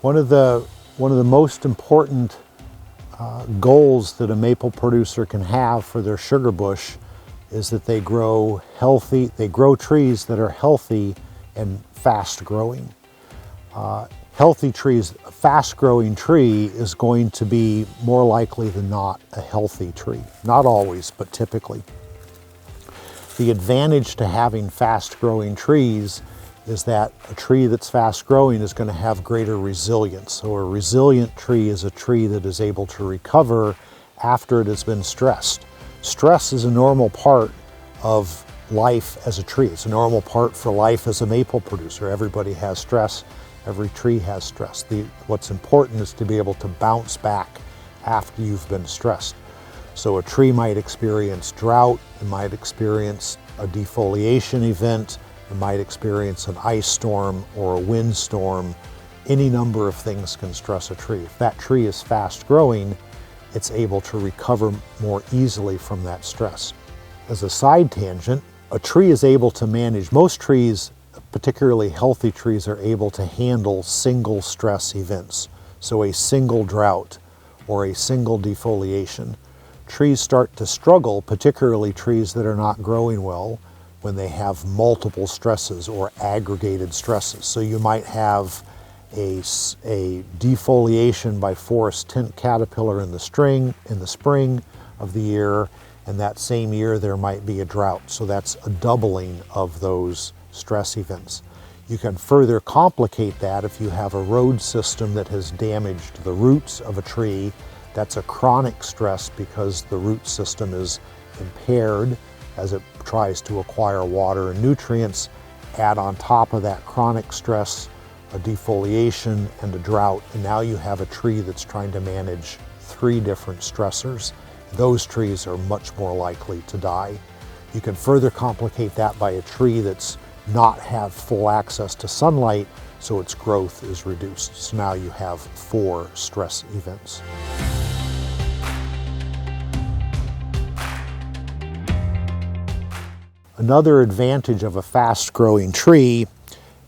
One of the most important goals that a maple producer can have for their sugar bush is that they grow trees that are healthy and fast growing. Healthy trees, a fast growing tree is going to be more likely than not a healthy tree. Not always, but typically. The advantage to having fast growing trees is that a tree that's fast growing is going to have greater resilience. So a resilient tree is a tree that is able to recover after it has been stressed. Stress is a normal part of life as a tree. It's a normal part for life as a maple producer. Everybody has stress. Every tree has stress. What's important is to be able to bounce back after you've been stressed. So a tree might experience drought, it might experience a defoliation event, it might experience an ice storm or a windstorm. Any number of things can stress a tree. If that tree is fast growing, it's able to recover more easily from that stress. As a side tangent, a tree is able to manage, most trees, particularly healthy trees, are able to handle single stress events. So a single drought or a single defoliation. Trees start to struggle, particularly trees that are not growing well, when they have multiple stresses or aggregated stresses. So you might have a defoliation by forest tent caterpillar in the spring of the year, and that same year there might be a drought. So that's a doubling of those stress events. You can further complicate that if you have a road system that has damaged the roots of a tree. That's a chronic stress because the root system is impaired as it tries to acquire water and nutrients. Add on top of that chronic stress a defoliation and a drought, and now you have a tree that's trying to manage 3 different stressors. Those trees are much more likely to die. You can further complicate that by a tree that's not have full access to sunlight, so its growth is reduced. So now you have 4 stress events. Another advantage of a fast-growing tree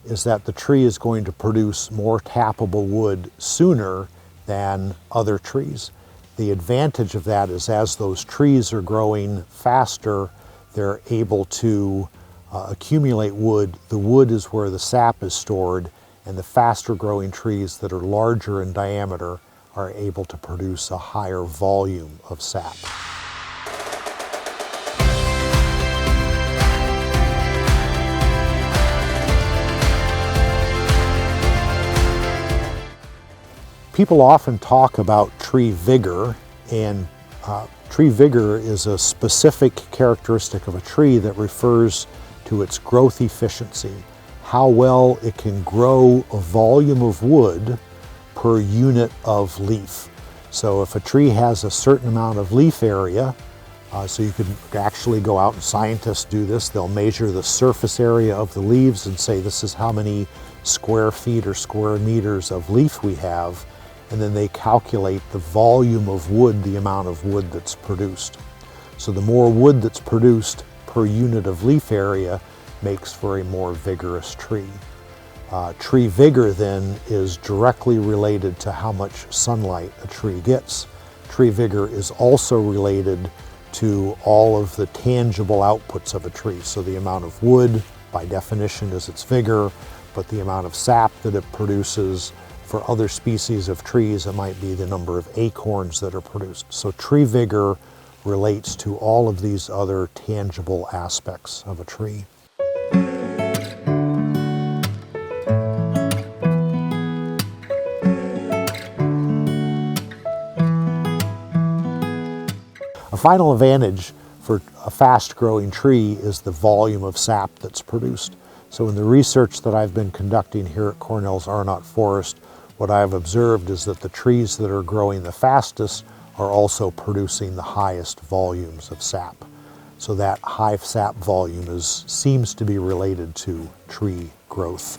is that the tree is going to produce more tappable wood sooner than other trees. The advantage of that is as those trees are growing faster, they're able to accumulate wood. The wood is where the sap is stored, and the faster growing trees that are larger in diameter are able to produce a higher volume of sap. People often talk about tree vigor, and tree vigor is a specific characteristic of a tree that refers to its growth efficiency, how well it can grow a volume of wood per unit of leaf. So if a tree has a certain amount of leaf area, so you could actually go out, and scientists do this, they'll measure the surface area of the leaves and say this is how many square feet or square meters of leaf we have, and then they calculate the volume of wood, the amount of wood that's produced. So the more wood that's produced per unit of leaf area makes for a more vigorous tree. Tree vigor then is directly related to how much sunlight a tree gets. Tree vigor is also related to all of the tangible outputs of a tree. So the amount of wood, by definition, is its vigor, but the amount of sap that it produces. For other species of trees, it might be the number of acorns that are produced. So tree vigor relates to all of these other tangible aspects of a tree. A final advantage for a fast-growing tree is the volume of sap that's produced. So in the research that I've been conducting here at Cornell's Arnott Forest, what I've observed is that the trees that are growing the fastest are also producing the highest volumes of sap. So that high sap volume seems to be related to tree growth.